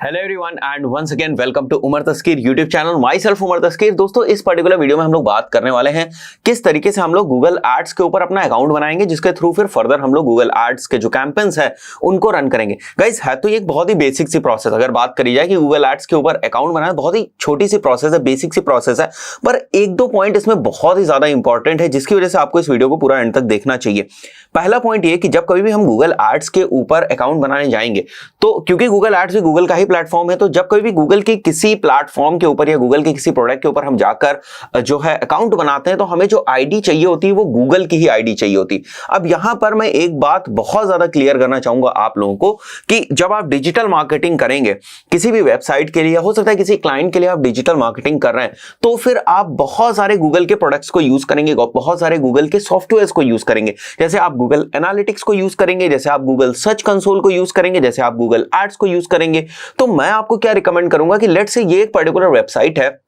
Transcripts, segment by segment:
Hello everyone and once again welcome to Umar Taskeer YouTube channel. Myself Umar Taskeer. दोस्तों, इस particular video में हम लोग बात करने वाले हैं किस तरीके से हम लोग गूगल एड्स के ऊपर अपना अकाउंट बनाएंगे, जिसके थ्रू फिर फर्दर हम लोग गूगल एड्स के जो कैंपेन्स है उनको रन करेंगे। गाइस, है तो ये एक बहुत ही बेसिक सी प्रोसेस। अगर बात करी जाए कि गूगल एड्स के ऊपर अकाउंट बनाना बहुत ही छोटी सी प्रोसेस है, बेसिक सी प्रोसेस है, पर एक दो पॉइंट इसमें बहुत ही ज्यादा इंपॉर्टेंट है, जिसकी वजह से आपको इस वीडियो को पूरा एंड तक देखना चाहिए। पहला पॉइंट ये कि जब कभी भी हम गूगल एड्स के ऊपर अकाउंट बनाने जाएंगे, तो क्योंकि गूगल एड्स भी गूगल का ही प्लेटफॉर्म है, तो जब कभी भी गूगल के किसी प्लेटफॉर्म के ऊपर या गूगल के किसी प्रोडक्ट के ऊपर हम जाकर जो है अकाउंट बनाते हैं, तो हमें जो आईडी चाहिए होती है वो गूगल की ही आईडी चाहिए होती है। अब यहां पर मैं एक बात बहुत ज्यादा क्लियर करना चाहूंगा आप लोगों को कि जब आप डिजिटल मार्केटिंग करेंगे किसी भी वेबसाइट के लिए, हो सकता है किसी क्लाइंट के लिए आप डिजिटल मार्केटिंग कर रहे हैं, तो फिर आप बहुत सारे गूगल के प्रोडक्ट्स को यूज करेंगे, बहुत सारे गूगल के सॉफ्टवेयर को यूज करेंगे। जैसे आप गूगल एनालिटिक्स को यूज करेंगे, जैसे आप गूगल सर्च कंसोल को यूज करेंगे, जैसे आप गूगल एड्स को यूज करेंगे। तो मैं आपको क्या रिकमेंड करूंगा कि लेट्स से ये एक पर्टिकुलर वेबसाइट है,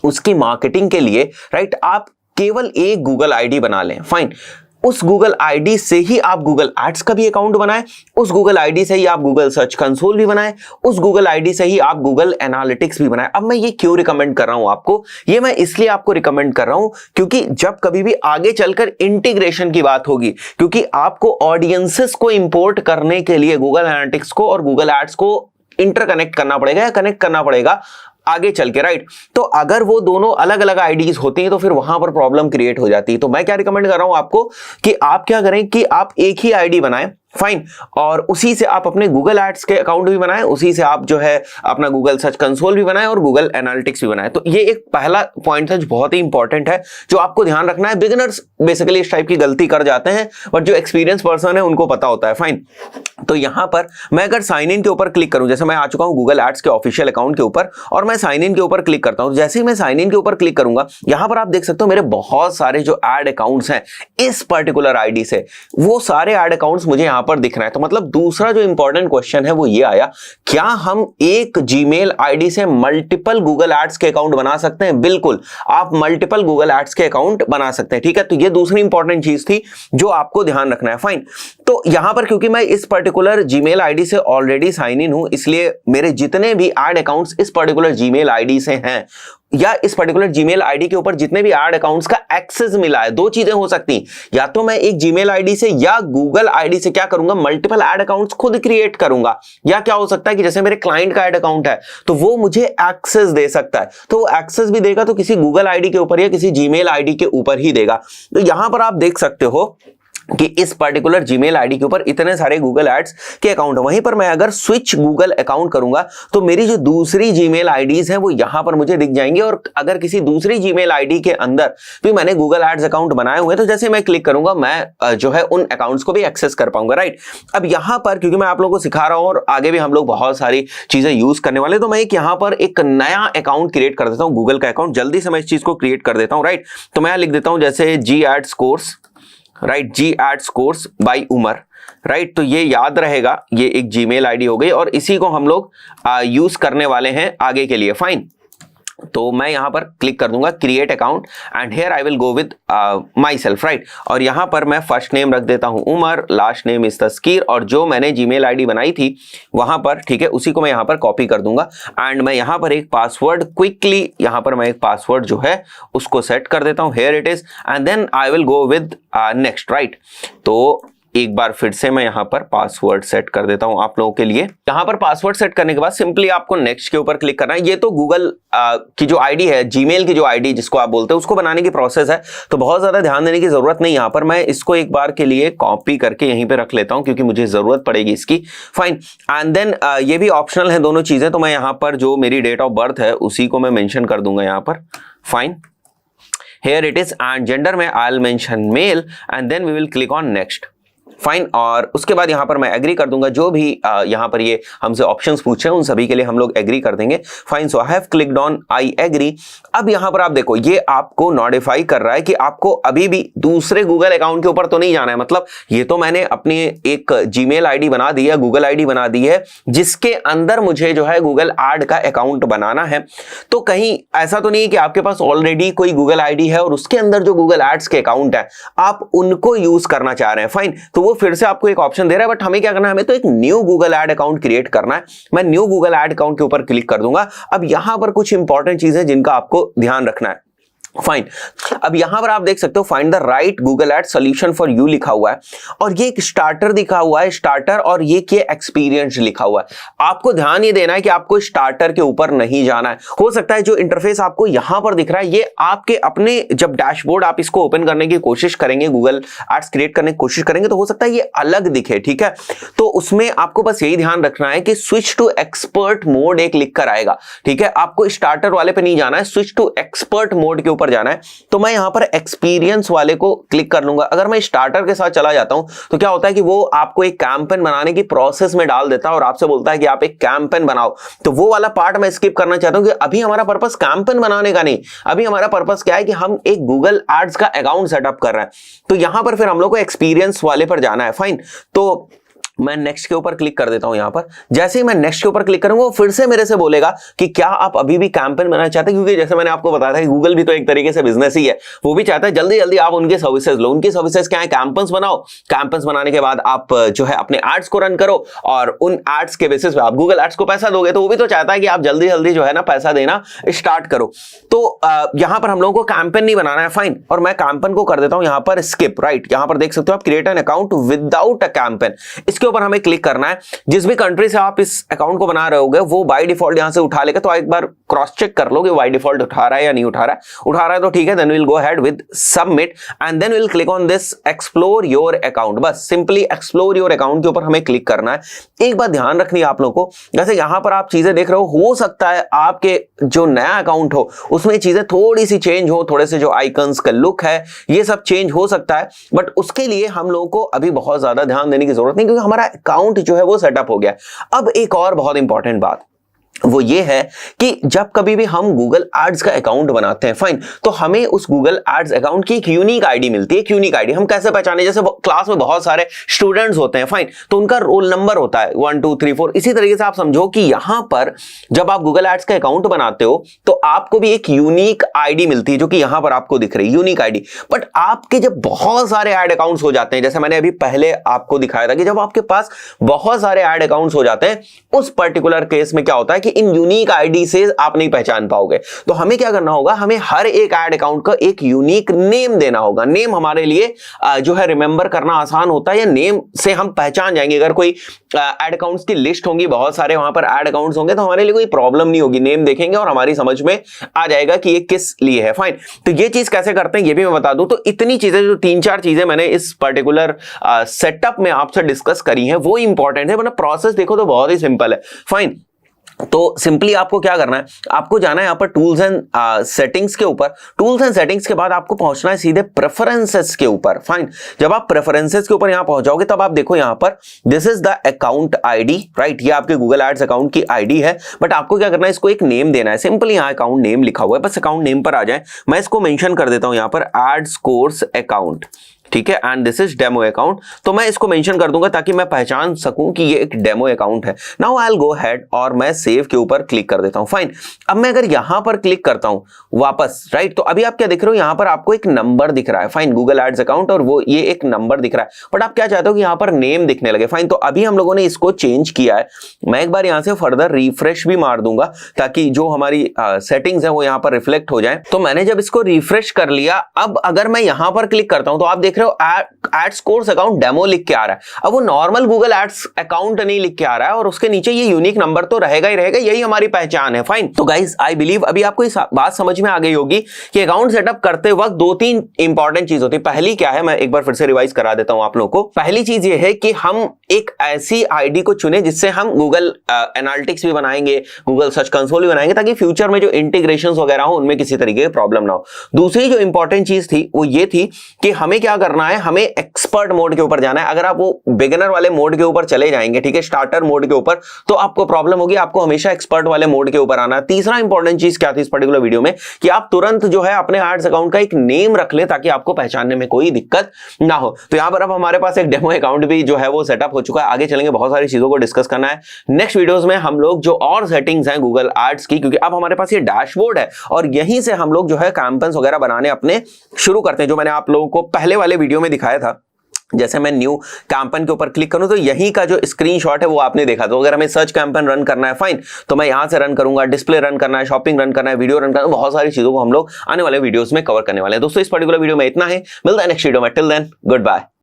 उसकी मार्केटिंग के लिए राइट आप केवल एक गूगल आईडी बना लें। फाइन, उस गूगल आईडी से ही आप गूगल एड्स का भी अकाउंट बनाएं, उस गूगल आईडी से ही आप गूगल सर्च कंसोल भी बनाएं, उस गूगल आईडी से ही आप गूगल एनालिटिक्स भी बनाएं। अब मैं ये क्यों रिकमेंड कर रहा हूं आपको, ये मैं इसलिए आपको रिकमेंड कर रहा हूं क्योंकि जब कभी भी आगे चलकर इंटीग्रेशन की बात होगी, क्योंकि आपको ऑडियंसेस को इंपोर्ट करने के लिए गूगल एनालिटिक्स को और गूगल एड्स को इंटरकनेक्ट करना पड़ेगा या कनेक्ट करना पड़ेगा आगे चल के, राइट। तो अगर वो दोनों अलग अलग आईडीज होती हैं तो फिर वहां पर प्रॉब्लम क्रिएट हो जाती है। तो मैं क्या रिकमेंड कर रहा हूं आपको कि आप क्या करें कि आप एक ही आईडी बनाएं, फाइन, और उसी से आप अपने गूगल एड्स के अकाउंट भी बनाएं, उसी से आप जो है अपना गूगल सर्च कंसोल भी बनाएं और गूगल एनालिटिक्स भी बनाएं। तो ये एक पहला पॉइंट है जो बहुत ही इंपॉर्टेंट है, जो आपको ध्यान रखना है। बिगिनर्स बेसिकली इस टाइप की गलती कर जाते हैं, बट जो एक्सपीरियंस पर्सन है उनको पता होता है। फाइन, तो यहां पर मैं अगर साइन इन के ऊपर क्लिक करूं, जैसे मैं आ चुका हूं गूगल एड्स के ऑफिशियल अकाउंट के ऊपर और मैं साइन इन के ऊपर क्लिक करता हूं। जैसे ही मैं साइन इन के ऊपर क्लिक करूंगा, यहां पर आप देख सकते हो मेरे बहुत सारे जो एड अकाउंट्स हैं इस पर्टिकुलर आईडी से, वो सारे एड अकाउंट्स मुझे यहां पर दिख रहे हैं। तो मतलब दूसरा जो इंपॉर्टेंट क्वेश्चन है वो ये आया, क्या हम एक जीमेल आईडी से मल्टीपल गूगल एड्स के अकाउंट बना सकते हैं? बिल्कुल, आप मल्टीपल गूगल एड्स के अकाउंट बना सकते हैं, ठीक है। तो ये दूसरी इंपॉर्टेंट चीज थी जो आपको ध्यान रखना है। फाइन, तो यहां पर क्योंकि मैं इस पर्टिकुलर जीमेल आईडी से ऑलरेडी साइन इन हूं, इसलिए मेरे जितने भी एड अकाउंट्स इस पर्टिकुलर जीमेल आईडी से हैं या इस पर्टिकुलर जीमेल आईडी के ऊपर जितने भी एड अकाउंट्स का एक्सेस मिला है, दो चीजें हो सकती हैं, या तो मैं एक जीमेल आईडी से या गूगल आईडी से क्या करूंगा, मल्टीपल एड अकाउंट्स खुद क्रिएट करूंगा, या क्या हो सकता है कि जैसे मेरे क्लाइंट का एड अकाउंट है तो वो मुझे एक्सेस दे सकता है, तो वो एक्सेस भी देगा तो किसी गूगल आईडी के ऊपर या किसी जीमेल आईडी के ऊपर ही देगा। तो यहां पर आप देख सकते हो कि इस पर्टिकुलर जीमेल आईडी के ऊपर इतने सारे गूगल एड्स के अकाउंट है। वहीं पर मैं अगर स्विच गूगल अकाउंट करूंगा तो मेरी जो दूसरी जीमेल आईडीज हैं वो यहां पर मुझे दिख जाएंगी, और अगर किसी दूसरी जीमेल आईडी के अंदर भी मैंने गूगल एड्स अकाउंट बनाए हुए हैं तो जैसे मैं क्लिक करूंगा मैं जो है उन अकाउंट्स को भी एक्सेस कर पाऊंगा, राइट। अब यहां पर क्योंकि मैं आप लोगों को सिखा रहा हूं और आगे भी हम लोग बहुत सारी चीजें यूज करने वाले, तो मैं यहां पर एक नया अकाउंट क्रिएट कर देता हूं, गूगल का अकाउंट। जल्दी से मैं इस चीज को क्रिएट कर देता हूं, राइट। तो मैं लिख देता हूं जैसे G aids course, right, G aids course by Umar, right. तो ये याद रहेगा, ये एक जीमेल आईडी हो गई और इसी को हम लोग यूज करने वाले हैं आगे के लिए। फाइन, तो मैं यहां पर क्लिक कर दूंगा create account and here I will go with myself, right. और यहां पर मैं फर्स्ट नेम रख देता हूं Umar, last name is Taskeer, और जो मैंने जीमेल आईडी बनाई थी वहां पर, ठीक है, उसी को मैं यहां पर कॉपी कर दूंगा एंड मैं यहां पर एक पासवर्ड क्विकली, यहां पर मैं एक पासवर्ड जो है उसको सेट कर देता हूं, here it is, and then I will go with next, right. तो एक बार फिर से मैं यहां पर पासवर्ड सेट कर देता हूं आप लोगों के लिए। यहां पर पासवर्ड सेट करने के बाद सिंपली आपको नेक्स्ट के ऊपर क्लिक करना है। ये तो गूगल की जो आईडी है, जीमेल की जो आईडी जिसको आप बोलते हैं, उसको बनाने की प्रोसेस है, तो बहुत ज्यादा ध्यान देने की जरूरत नहीं। यहां पर मैं इसको एक बार के लिए कॉपी करके यहीं पे रख लेता हूं क्योंकि मुझे जरूरत पड़ेगी इसकी। फाइन, एंड देन ये भी ऑप्शनल है दोनों चीजें, तो मैं यहां पर जो मेरी डेट ऑफ बर्थ है उसी को मैं मेंशन कर दूंगा यहां पर। Fine, here it is, and gender में I'll mention male and then we will click on next। Fine, और उसके बाद यहां पर मैं एग्री कर दूंगा, जो भी यहां पर ये हमसे ऑप्शंस पूछ रहे हैं उन सभी के लिए हम लोग एग्री कर देंगे। Fine, so I have clicked on I agree. अब यहां पर आप देखो ये आपको नोटिफाई कर रहा है कि आपको अभी भी दूसरे गूगल अकाउंट के ऊपर तो नहीं जाना है। मतलब ये तो मैंने अपनी एक जीमेल आईडी बना दी है, गूगल आईडी बना दी है, जिसके अंदर मुझे जो है गूगल एड का अकाउंट बनाना है। तो कहीं ऐसा तो नहीं है कि आपके पास ऑलरेडी कोई गूगल आईडी है और उसके अंदर जो गूगल एड्स के अकाउंट है आप उनको यूज करना चाह रहे हैं। फाइन, तो वो फिर से आपको एक ऑप्शन दे रहा है, बट हमें क्या करना है, हमें तो एक new Google ad account create करना है। मैं न्यू गूगल एड अकाउंट के ऊपर क्लिक कर दूंगा। अब यहां पर कुछ इंपॉर्टेंट चीजें जिनका आपको ध्यान रखना है। फाइन, अब यहां पर आप देख सकते हो find the right Google ad solution for you लिखा हुआ है, और ये एक स्टार्टर दिखा हुआ है, स्टार्टर, और ये के एक्सपीरियंस लिखा हुआ है। आपको ध्यान ये देना है कि आपको स्टार्टर के ऊपर नहीं जाना है। हो सकता है जो इंटरफेस आपको यहां पर दिख रहा है, ये आपके अपने जब डैशबोर्ड आप इसको ओपन करने की कोशिश करेंगे, गूगल एड्स क्रिएट करने की कोशिश करेंगे, तो हो सकता है ये अलग दिखे, ठीक है। तो उसमें आपको बस यही ध्यान रखना है कि स्विच टू एक्सपर्ट मोड एक लिख कर आएगा, ठीक है। आपको स्टार्टर वाले पे नहीं जाना है, स्विच टू एक्सपर्ट मोड के ऊपर जाना है। तो मैं यहां पर एक्सपीरियंस वाले को क्लिक कर लूंगा। अगर मैं स्टार्टर के साथ चला जाता हूं तो क्या होता है कि वो आपको एक कैंपेन बनाने की प्रोसेस में डाल देता है और आपसे बोलता है कि आप एक कैंपेन बनाओ। तो वो वाला पार्ट मैं स्किप करना चाहता हूं कि अभी हमारा पर्पस कैंपेन बनाने का नहीं, अभी हमारा पर्पस क्या है कि हम एक गूगल एड्स का अकाउंट सेटअप कर रहे हैं। तो यहां पर फिर हम लोग को एक्सपीरियंस वाले पर जाना है। फाइन, तो मैं नेक्स्ट के ऊपर क्लिक कर देता हूं। यहां पर जैसे ही मैं नेक्स्ट के ऊपर क्लिक करूंगा, वो फिर से मेरे से बोलेगा कि क्या आप अभी भी कैंपेन बनाना चाहते हैं, क्योंकि जैसे मैंने आपको बताया था कि गूगल भी तो एक तरीके से बिजनेस ही है। वो भी चाहता है जल्दी जल्दी आप उनके सर्विसेज लो। उनकी सर्विसेज क्या है, कैंपेन्स बनाओ, कैंपेन्स बनाने के बाद आप जो है अपने एड्स को रन करो, और उन एड्स के बेसिस पे आप गूगल एड्स को पैसा दोगे। तो वो भी तो चाहता है कि आप जल्दी जल्दी जो है ना पैसा देना स्टार्ट करो। तो यहां पर हम लोगों को कैंपेन नहीं बनाना है। फाइन, और मैं कैंपेन को कर देता हूं यहां पर स्किप। राइट, यहां पर देख सकते हो आप create an account without a campaign, इसके ऊपर हमें क्लिक करना है। जिस भी कंट्री से आप इस अकाउंट को बना रहे होगे वो बाय डिफॉल्ट यहां से उठा लेगा। तो एक बार क्रॉस चेक कर लो कि बाय डिफॉल्ट उठा रहा है या नहीं उठा रहा है। उठा रहा है तो ठीक है, then will go ahead with submit and then will click on this explore your account. बस सिंपली एक्सप्लोर योर अकाउंट के ऊपर हमें क्लिक करना है। एक बात ध्यान रखनी है आप लोगों को, जैसे यहां पर आप चीजें देख रहे हो सकता है आपके जो नया अकाउंट हो उसमें चीजें थोड़ी सी चेंज हो, थोड़े से जो आइकन्स का लुक है ये सब चेंज हो सकता है, बट उसके लिए हम लोगों को अभी बहुत ज्यादा ध्यान देने की जरूरत नहीं, क्योंकि हमारा अकाउंट जो है वो सेटअप हो गया। अब एक और बहुत इंपॉर्टेंट बात वो ये है कि जब कभी भी हम गूगल एड्स का अकाउंट बनाते हैं, फाइन, तो हमें उस गूगल एड्स अकाउंट की एक यूनिक आईडी मिलती है। एक यूनिक आईडी हम कैसे पहचाने, जैसे क्लास में बहुत सारे स्टूडेंट्स होते हैं, फाइन, तो उनका रोल नंबर होता है 1 2 3 4। इसी तरीके से आप समझो कि यहां पर जब आप गूगल एड्स का अकाउंट बनाते हो तो आपको भी एक यूनिक आईडी मिलती है, जो कि यहां पर आपको दिख रही है, यूनिक आईडी। बट आपके जब बहुत सारे एड अकाउंट्स हो जाते हैं, जैसे मैंने अभी पहले आपको दिखाया था कि जब आपके पास बहुत सारे एड अकाउंट्स हो जाते हैं, उस पर्टिकुलर केस में क्या होता है कि इन यूनिक आईडी से आप नहीं पहचान पाओगे। तो हमें क्या करना होगा, हमें हर एक एड अकाउंट का एक यूनिक नेम देना होगा। नेम हमारे लिए जो है रिमेंबर करना आसान होता है, या नेम से हम पहचान जाएंगे। अगर कोई एड अकाउंट्स की लिस्ट होंगी, बहुत सारे वहां पर एड अकाउंट्स होंगे, तो हमारे लिए कोई प्रॉब्लम नहीं होगी। नेम देखेंगे और हमारी समझ में आ जाएगा कि ये किस लिए है। फाइन, तो ये चीज कैसे करते हैं ये भी मैं बता दूं। तो इतनी चीजें, जो 3-4 चीजें मैंने इस पर्टिकुलर सेटअप में आपसे डिस्कस करी हैं, वो इंपॉर्टेंट है, वरना प्रोसेस देखो तो बहुत ही सिंपल है। फाइन, तो सिंपली आपको क्या करना है, आपको जाना है यहां पर टूल्स एंड सेटिंग्स के ऊपर। टूल्स एंड सेटिंग्स के बाद आपको पहुंचना है सीधे प्रेफरेंसेस के ऊपर। फाइन, जब आप प्रेफरेंसेस के ऊपर यहां पहुंच जाओगे तब आप देखो यहां पर this is the account ID. Right, ये आपके गूगल एड्स अकाउंट की आईडी है, बट आपको क्या करना है, इसको एक नेम देना है। सिंपली यहां अकाउंट नेम लिखा हुआ है, बस अकाउंट नेम पर आ जाए। मैं इसको मेंशन कर देता हूं यहां पर एड्स कोर्स अकाउंट, ठीक है, and this is demo account. तो मैं इसको मेंशन कर दूंगा ताकि मैं पहचान सकूं कि ये एक डेमो अकाउंट है। Now I will go ahead और मैं सेव के ऊपर क्लिक कर देता हूं। फाइन, अब मैं अगर यहां पर क्लिक करता हूं वापस, राइट, तो अभी आप क्या देख रहे हो, यहां पर आपको एक नंबर दिख रहा है। फाइन, गूगल एड्स अकाउंट, और वो ये एक नंबर दिख रहा है, बट आप क्या चाहते हो कि यहां पर नेम दिखने लगे। फाइन, तो अभी हम लोगों ने इसको चेंज किया है। मैं एक बार यहां से फर्दर रिफ्रेश भी मार दूंगा ताकि जो हमारी सेटिंग्स है वो यहां पर रिफ्लेक्ट हो जाए। तो मैंने जब इसको रिफ्रेश कर लिया, अब अगर मैं यहां पर क्लिक करता हूं तो आप देख रहे हो एड्स कोर्स अकाउंट डेमो लिख के आ रहा है। अब वो नॉर्मल गूगल एड्स अकाउंट नहीं लिख के आ रहा है, और उसके नीचे ये यूनिक नंबर तो रहेगा ही रहेगा, यही हमारी पहचान है। फाइन, तो गाइस आई बिलीव अभी आपको इस बात समझ में आ गई होगी कि अकाउंट सेटअप करते वक्त 2-3 इंपॉर्टेंट चीज होती है। पहली क्या है, मैं एक बार फिर से रिवाइज करा देता हूं आप लोगों को। पहली चीज ये है कि हम एक ऐसी आईडी को चुने जिससे हम गूगल एनालिटिक्स भी बनाएंगे, गूगल सर्च कंसोल भी बनाएंगे, ताकि फ्यूचर में जो इंटीग्रेशन वगैरह हो उनमें किसी तरीके की प्रॉब्लम ना हो। दूसरी जो इंपॉर्टेंट चीज थी वो ये थी कि हमें क्या करना है, हमें एक्सपर्ट मोड के ऊपर जाना है। अगर आप वो बिगिनर वाले मोड के ऊपर चले जाएंगे, ठीक है, स्टार्टर मोड के ऊपर, तो आपको प्रॉब्लम होगी। आपको हमेशा एक्सपर्ट वाले मोड के ऊपर आना है। तीसरा इंपॉर्टेंट चीज क्या थी इस पर्टिकुलर वीडियो में, कि आप तुरंत जो है अपने एड्स अकाउंट का एक नेम रख ले ताकि आपको पहचानने में कोई दिक्कत ना हो। तो यहां पर अब हमारे पास एक डेमो अकाउंट भी जो है वो सेटअप हो चुका है। आगे चलेंगे, बहुत सारी चीजों को डिस्कस करना है नेक्स्ट वीडियोस में। हम लोग जो और सेटिंग्स हैं गूगल एड्स की, क्योंकि अब हमारे पास ये डैशबोर्ड है और यहीं से हम लोग जो है कैंपेन्स वगैरह बनाने अपने शुरू करते हैं, जो मैंने आप लोगों को पहले वाले वीडियो में दिखाया था। जैसे मैं न्यू कैंपेन के ऊपर क्लिक करूं तो यही का जो स्क्रीनशॉट है वो आपने देखा। तो अगर हमें सर्च कैंपेन रन करना है फाइन, तो मैं यहां से रन करूंगा, डिस्प्ले रन करना है, शॉपिंग रन करना है, वीडियो रन करना है, बहुत सारी चीजों को हम लोग आने वाले वीडियोस में कवर करने वाले हैं। दोस्तों इस पर्टिकुलर वीडियो में इतना है, मिलता है नेक्स्ट वीडियो में, टिल देन गुड बाय।